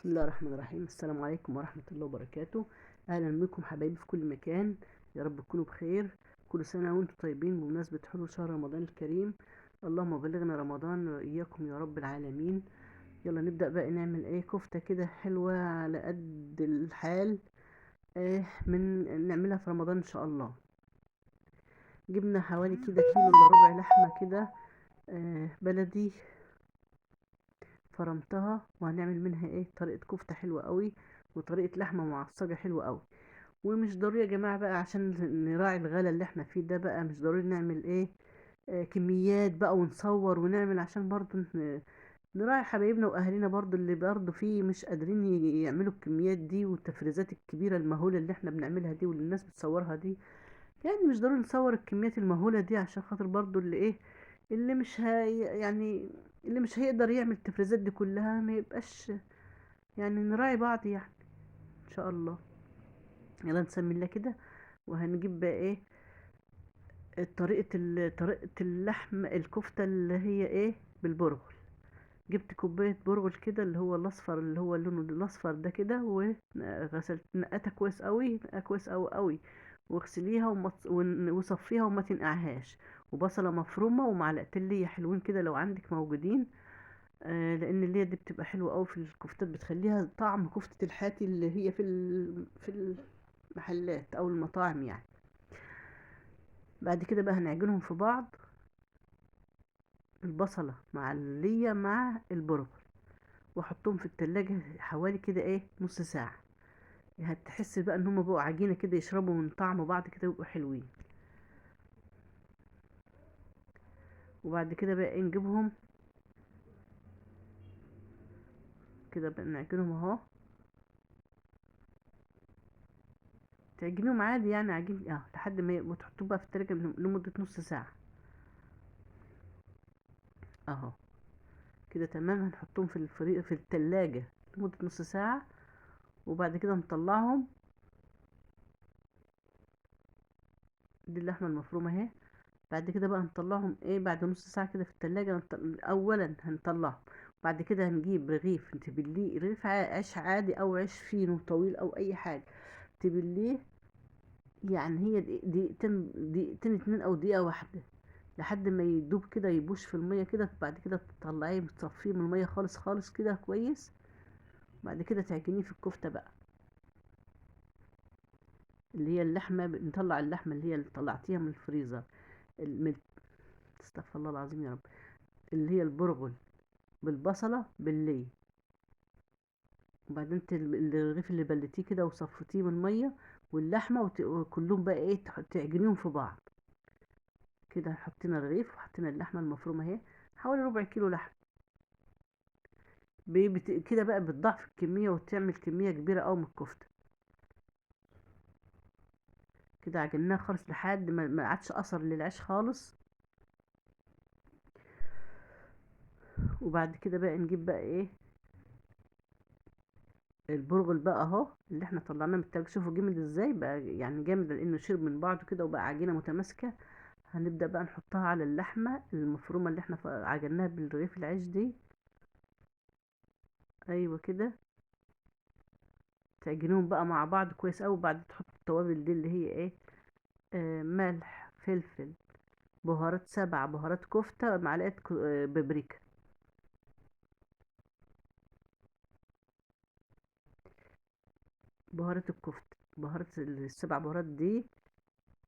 بسم الله الرحمن الرحيم. السلام عليكم ورحمة الله وبركاته. أهلا بكم حبايبي في كل مكان، يا رب تكونوا بخير. كل سنة وانتم طيبين بمناسبة حلول شهر رمضان الكريم. اللهم بلغنا رمضان وإياكم يا رب العالمين. يلا نبدأ بقى نعمل كفتة كده حلوة على قد الحال. من نعملها في رمضان إن شاء الله. جبنا حوالي كده كيلو إلا ربع لحمة كده بلدي، فرمتها وهنعمل منها طريقة كفتة حلوة قوي، وطريقة لحمة معصجة حلوة قوي. ومش ضروري يا جماعة بقى عشان نراعي الغلا اللي احنا فيه ده، بقى مش ضروري نعمل كميات بقى ونصور ونعمل، عشان برضو نراعي حبايبنا واهالينا برضو اللي برضو فيه مش قادرين يعملوا الكميات دي والتفريزات الكبيرة المهولة اللي احنا بنعملها دي واللي الناس بتصورها دي. يعني مش ضروري نصور الكميات المهولة دي عشان خاطر برضو اللي مش يعني اللي مش هيقدر يعمل التفريزات دي كلها ما يبقاش. يعني نراعي بعض يعني ان شاء الله. يلا نسمي الله كده. وهنجيب بقى طريقة اللحم الكفتة اللي هي بالبرغل. جبت كوباية برغل كده اللي هو الأصفر، اللي هو لونه الأصفر ده كده، وغسلت نقتها كويس قوي، نقها كويس قوي قوي، واغسليها وصفيها وما تنقعهاش. وبصلة مفرومة ومعلقتين ليا حلوين كده لو عندك موجودين. لأن الليا دي بتبقى حلوة قوي في الكفتات، بتخليها طعم كفتة الحاتي اللي هي في المحلات أو المطاعم يعني. بعد كده بقى هنعجنهم في بعض، البصلة مع اللية مع البرغل، واحطهم في التلاجة حوالي كده نص ساعة. هتحس بقى ان هما بقوا عجينة كده، يشربوا من طعم بعض كده ويبقوا حلوين. وبعد كده بقى نجيبهم كده بقى نعجنهم اهو. تعجنيهم عادي يعني عجين لحد ما وتحطوه بقى في التلاجة لمدة نص ساعة اهو. كده تمام. هنحطهم في في التلاجة لمدة نص ساعة، وبعد كده نطلعهم. دي اللحمة المفرومة اهي. بعد كده بقى هنطلعهم بعد نص ساعة كده في التلاجة. اولا هنطلعهم، بعد كده هنجيب رغيف تبليه، رغيف عيش عادي او عيش فينو طويل او اي حاجة تبليه. يعني هي دقيقتين، دقيقتين اتنين او دقيقة واحدة، لحد ما يدوب كده، يبوش في المية كده. بعد كده تطلعيه تصفيه من المية خالص خالص كده كويس. بعد كده تعجنيه في الكفتة بقى، اللي هي اللحمة. نطلع اللحمة اللي هي اللي طلعتيها من الفريزر، من استغفر الله العظيم يا رب، اللي هي البرغل بالبصلة بالليه. وبعدين الرغيف اللي بلتيه كده وصفتيه من المية، واللحمة وكلهم بقى تعجنيهم في بعض كده. حطينا الرغيف وحطينا اللحمة المفرومة اهي، حوالي ربع كيلو لحم. كده بقى بتضعف الكمية وتعمل كمية كبيرة اوي من الكفتة. كده عجناها خالص لحد ما عادش اثر للعيش خالص. وبعد كده بقى نجيب بقى البرغل بقى اهو، اللي احنا طلعناه من التلاجة. شوفوا جامد ازاي بقى، يعني جامد لانه شرب من بعضه كده وبقى عجينة متماسكة. هنبدأ بقى نحطها على اللحمة المفرومة اللي احنا عجناها بالرغيف العيش دي. ايوه كده. تعجنوهم بقى مع بعض كويس اوي. بعد تحط التوابل دي اللي هي ملح، فلفل، بهارات، 7 بهارات كفتة، معلقة بابريكا. بهارات الكفتة، بهارات السبع بهارات دي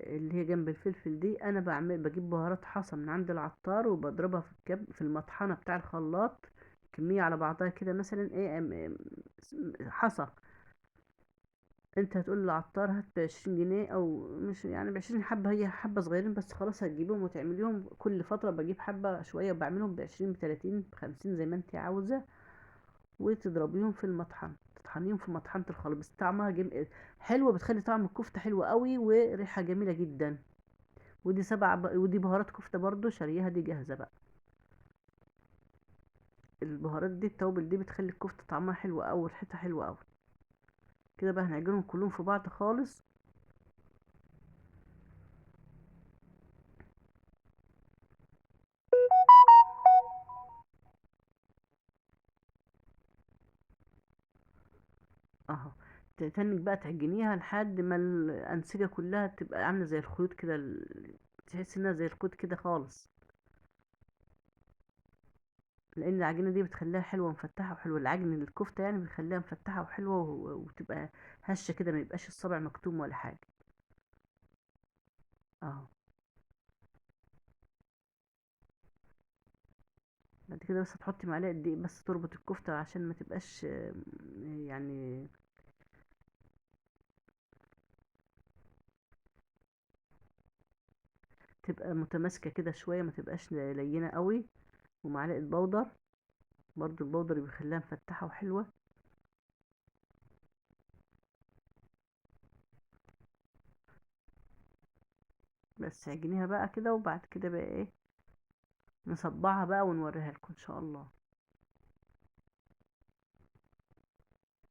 اللي هي جنب الفلفل دي. انا بجيب بهارات حصى من عند العطار، وبضربها في المطحنة بتاع الخلاط، كمية على بعضها كده. مثلا حصى. انت هتقول للعطار هات ب20 جنيه، او مش يعني ب20 حبة، هي حبة صغيرين بس خلاص هتجيبهم وتعمليهم كل فترة. بجيب حبة شوية وبعملهم ب20 ب30 ب50 زي ما انت عاوزة، وتضربيهم في المطحن، تطحنيهم في مطحنة الخلاط. بس طعمها حلوة، بتخلي طعم الكفتة حلو قوي وريحة جميلة جدا. ودي بهارات كفتة برضو شاريها دي جاهزة بقى. البهارات دي، التوابل دي بتخلي الكفتة طعمها حلو قوي وريحتها حلوة قوي. كده بقى هنعجنهم كلهم في بعض خالص. اهو. تنك بقى تعجنيها لحد ما الأنسجة كلها تبقى عاملة زي الخيوط كده، تحس انها زي الخيوط كده خالص. لان العجينة دي بتخليها حلوة ومفتحة وحلوة، العجن الكفتة يعني بتخليها مفتحة وحلوة وتبقى هشة كده، ما يبقاش الصابع مكتوم ولا حاجة. اهو. بعد كده بس هتحطي معلقة دقيق بس تربط الكفتة عشان ما تبقاش يعني تبقى متماسكة كده شوية، ما تبقاش لينة قوي. ومعلقة بودر، برضو البودر بيخليها مفتحة وحلوة. بس عجنيها بقى كده، وبعد كده بقى ايه، نصبعها بقى ونوريها لكم ان شاء الله.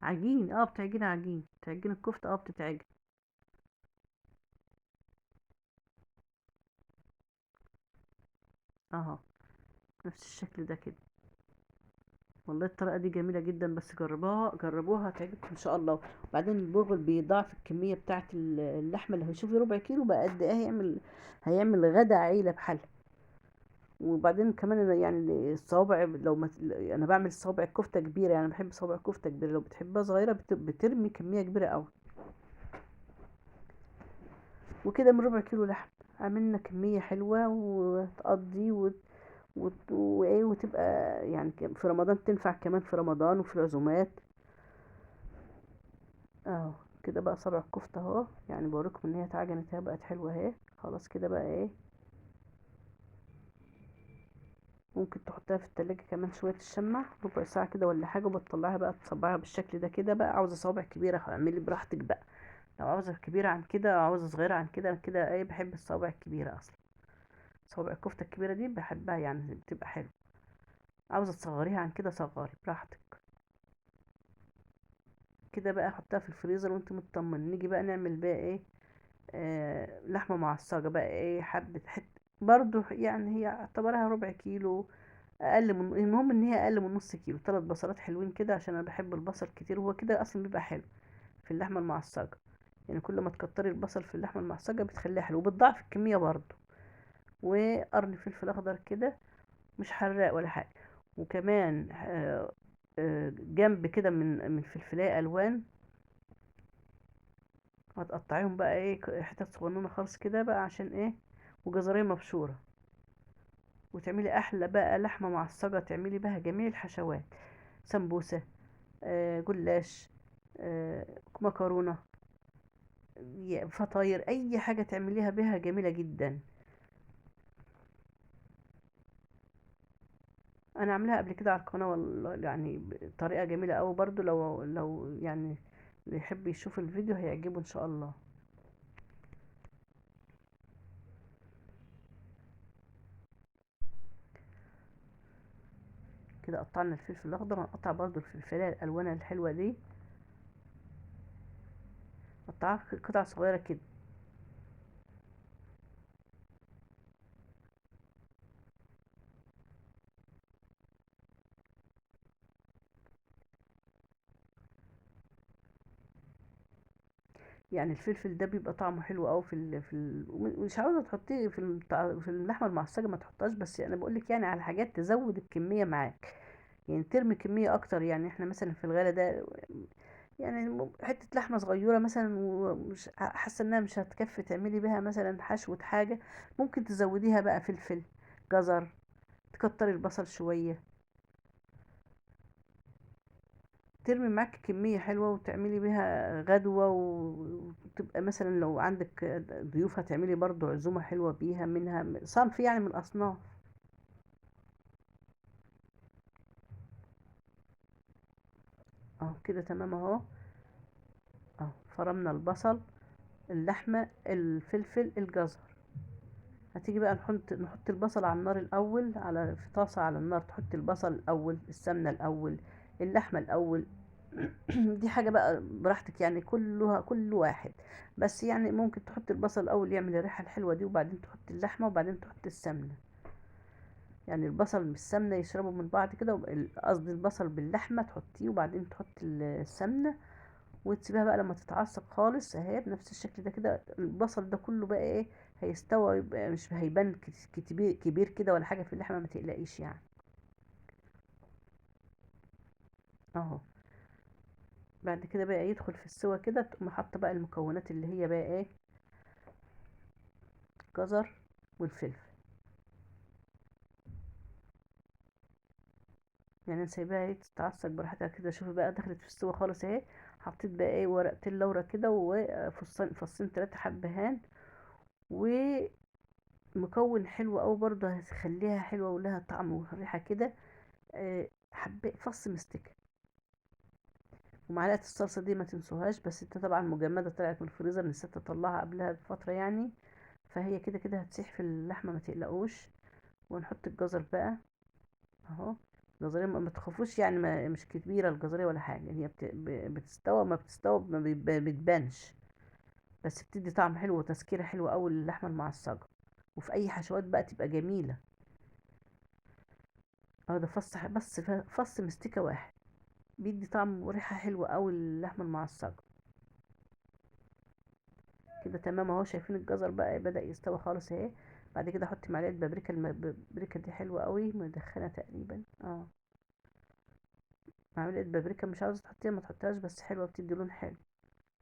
عجين، بتعجن عجين، بتعجن الكفتة، بتتعجن. اهو، نفس الشكل ده كده. والله الطريقة دي جميلة جدا، بس جربوها جربوها هتعجبكم ان شاء الله. وبعدين البرغل بيضاعف الكمية بتاعة اللحمة، اللي هيشوفي ربع كيلو بقى قد ايه، هيعمل غدا عيلة بحالها. وبعدين كمان أنا يعني الصوابع، لو ما انا بعمل الصوابع الكفتة كبيرة، يعني بحب صوابع كفتة كبيرة. لو بتحبها صغيرة بترمي كمية كبيرة قوي. وكده من ربع كيلو لحم عملنا كمية حلوة وتقضي وايه، وتبقى يعني في رمضان تنفع، كمان في رمضان وفي العزومات. اهو. كده بقى صابع الكفتة اهو، يعني بوريكم ان هي اتعجنت اهي، بقت حلوة اهي. خلاص كده بقى ايه، ممكن تحطها في التلاجة كمان شوية تشمع ربع ساعة كده ولا حاجة، وبتطلعها بقى تصبعها بالشكل ده كده. بقى عاوزة صوابع كبيرة اعملي براحتك بقى، لو عاوزة كبيرة عن كده أو عاوزة صغيرة عن كده، أنا كده ايه بحب الصوابع الكبيرة اصلا. صوابع الكفتة الكبيرة دي بحبها، يعني بتبقى حلوة. عاوزة تصغريها عن كده صغري براحتك. كده بقى احطها في الفريزر وانت مطمن. نيجي بقى نعمل بقى ايه، لحمة معصجة بقى ايه، حبة حتة برضو، يعني هي اعتبرها ربع كيلو، اقل من، المهم ان هي اقل من نص كيلو. 3 بصلات حلوين كده، عشان انا بحب البصل كتير، هو كده اصلا بيبقى حلو في اللحمة المعصجة. يعني كل ما تكتري البصل في اللحمة المعصجة بتخليها حلو، وبتضاعف الكمية برضو. وقرن فلفل اخضر كده، مش حراق ولا حاجة. وكمان جنب كده من فلفلاية الوان، هتقطعيهم بقى ايه حتت صغننه خالص كده بقى، عشان ايه، وجزرية مبشورة. وتعملي احلى بقى لحمة معصجة، تعملي بها جميع الحشوات، سمبوسة، جلاش، مكرونة، فطاير، اي حاجة تعمليها بها جميلة جدا. انا عاملاها قبل كده على القناة والله، يعني بطريقة جميلة اوي برضو. لو يعني اللي يحب يشوف الفيديو هيعجبه ان شاء الله. كده قطعنا الفلفل الاخضر، هنقطع برضو الفلفلايه الالوان الحلوه دي، قطعها قطع صغيره كده. يعني الفلفل ده بيبقى طعمه حلو قوي مش عاوزه تحطيه في اللحمه المعصجه، ما تحطهاش، بس انا بقول لك يعني على حاجات تزود الكميه معاك، يعني ترمي كميه اكتر. يعني احنا مثلا في الغلا ده، يعني حته لحمه صغيره مثلا، ومش حاسه انها مش هتكفي تعملي بيها مثلا حشوه حاجه، ممكن تزوديها بقى فلفل، جزر، تكتري البصل شويه، ترمي معاك كمية حلوة وتعملي بيها غدوة، وتبقى مثلا لو عندك ضيوف هتعملي برضو عزومة حلوة بيها، منها صنف يعني من الأصناف. اهو كده تمام اهو. اهو فرمنا البصل، اللحمة، الفلفل، الجزر. هتيجي بقى نحط البصل على النار الأول، في طاسة على النار، تحط البصل الأول، السمنة الأول، اللحمة الأول. دي حاجة بقى براحتك، يعني كل واحد. بس يعني ممكن تحط البصل الأول يعمل الريحة الحلوة دي، وبعدين تحط اللحمة، وبعدين تحط السمنة. يعني البصل بالسمنة يشربوا من بعض كده، قصدي البصل باللحمة تحطيه، وبعدين تحط السمنة، وتسيبها بقى لما تتعصق خالص اهي بنفس الشكل ده كده. البصل ده كله بقى ايه هيستوى، يبقى مش هيبان كبير كبير كده ولا حاجه في اللحمه، ما تقلقيش يعني. اهو. بعد كده بقى يدخل في السوا كده، تقوم حاطه بقى المكونات اللي هي بقى ايه، جزر والفلفل. يعني انا سايباها ايه تتعصج براحتها كده. شوفي بقى دخلت في السوا خالص اهي. حطيت بقى ايه ورقتين لورا كده، وفصين فصين 3 حبهان. ومكون حلو قوي برضه هتخليها حلوه ولها طعم وريحه كده. فص مستكه. ومعلقه الصلصه دي ما تنسوهاش، بس انت طبعا مجمده طلعت من الفريزر، نسيت اطلعها قبلها بفتره يعني. فهي كده كده هتسيح في اللحمه، ما تقلقوش. ونحط الجزر بقى اهو. الجزرية ما تخافوش يعني، ما مش كبيرة الجزرية ولا حاجة، هي بتستوى، ما بتستوى ما بتبانش. بس بتدي طعم حلو وتسكيرة حلوة أوي للحمة المعصجة. وفي أي حشوات بقى تبقى جميلة. اه ده بس فص مستكة واحد بيدي طعم وريحة حلوة أوي للحمة المعصجة. كده تمام اهو. شايفين الجزر بقى بدأ يستوي خالص اهي. بعد كده احط معلقة بابريكا. البابريكا دي حلوة قوي، مدخنة تقريبا اه. معلقة بابريكا، مش عاوزة تحطيها ما تحطيهاش، بس حلوة بتدي لون حلو.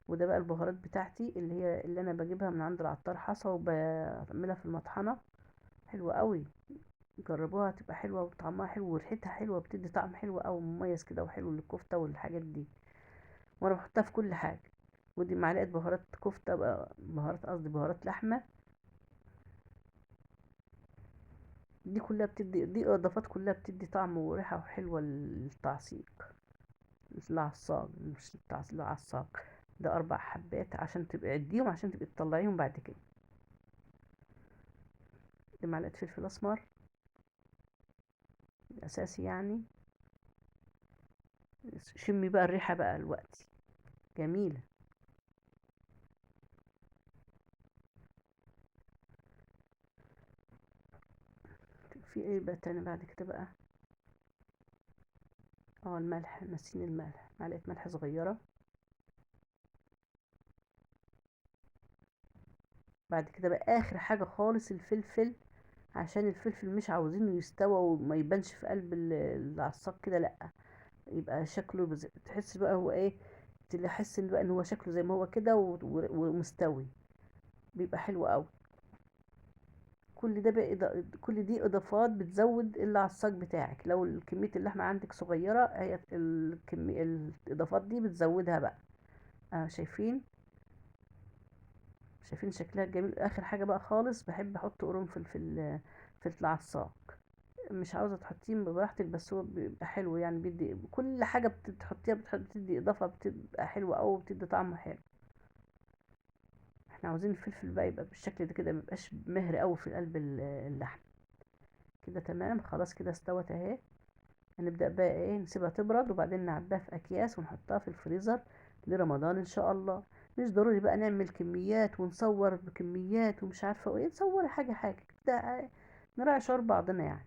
وده بقى البهارات بتاعتي اللي انا بجيبها من عند العطار حصى، وبعملها في المطحنه. حلوه قوي. جربوها هتبقى حلوه وطعمها حلو وريحتها حلوه، بتدي طعم حلو قوي مميز كده وحلو للكفته والحاجات دي. وانا بحطها في كل حاجه. ودي معلقه بهارات كفته بقى، بهارات قصدي بهارات لحمه. دي كلها بتدي، دي اضافات كلها بتدي طعم وريحه حلوه للتعصيق. مش العصاق، مش التعصيق، العصاق. ده 4 حبات عشان تبقى عديهم، عشان تبقى تطلعيهم بعد كده. دي معلقه فلفل اسمر الاساسي يعني. شمي بقى الريحة بقى الوقت جميلة. في ايه بقى تاني بعد كده بقى؟ اه الملح، نسيني الملح، معلقة ملح صغيرة. بعد كده بقى اخر حاجة خالص الفلفل. عشان الفلفل مش عاوزينه يستوى وما يبانش في قلب العصاق كده، لا. يبقى شكله تحس بقى هو ايه، تحس ان بقى ان هو شكله زي ما هو كده ومستوي. بيبقى حلو قوي. كل ده بقى كل دي اضافات بتزود العصاج بتاعك. لو كمية اللحمة عندك صغيرة، هي الاضافات دي بتزودها بقى. شايفين؟ شايفين شكلها جميل. اخر حاجة بقى خالص بحب احط قرنفل في العصاج. مش عاوزة تحطيه براحتك، بس هو بيبقى حلو يعني، بيدي كل حاجة بتحطيها بتدي اضافة، بتبقى حلوة اوي وبتدي طعم حلو. احنا عاوزين الفلفل بقى يبقى بالشكل ده كده، ميبقاش مهري اوي في قلب اللحم. كده تمام خلاص، كده استوت اهي. هنبدأ بقى ايه، نسيبها تبرد وبعدين نعبيها في اكياس ونحطها في الفريزر لرمضان ان شاء الله. مش ضروري بقى نعمل كميات ونصور بكميات ومش عارفه ايه، نصور حاجه حاجه كده. نراعي شعور بعضنا يعني.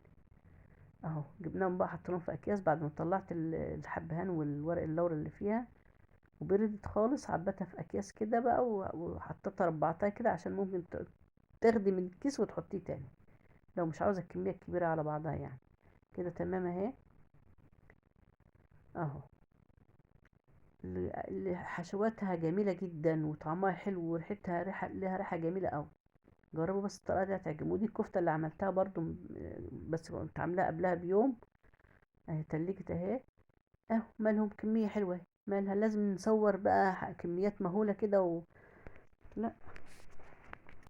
اهو جبناهم بقى حطيناهم في اكياس بعد ما طلعت الحبهان والورق اللورا اللي فيها. وبردت خالص، عبيتها في اكياس كده بقى وحطيتها ربعتها كده، عشان ممكن تاخدي من الكيس وتحطيه تاني لو مش عاوزه الكميه الكبيره على بعضها يعني. كده تمام اهي. اهو. اللي حشواتها جميلة جدا وطعمها حلو وريحتها لها ريحة جميلة أوي. جربوا بس الطريقة دي هتعجبكم. ودي الكفتة اللي عملتها برضو بس كنت عاملاها قبلها بيوم. اهي تلجت اهي. اهو مالهم كمية حلوة اهي. مالها لازم نصور بقى كميات مهولة كده لا.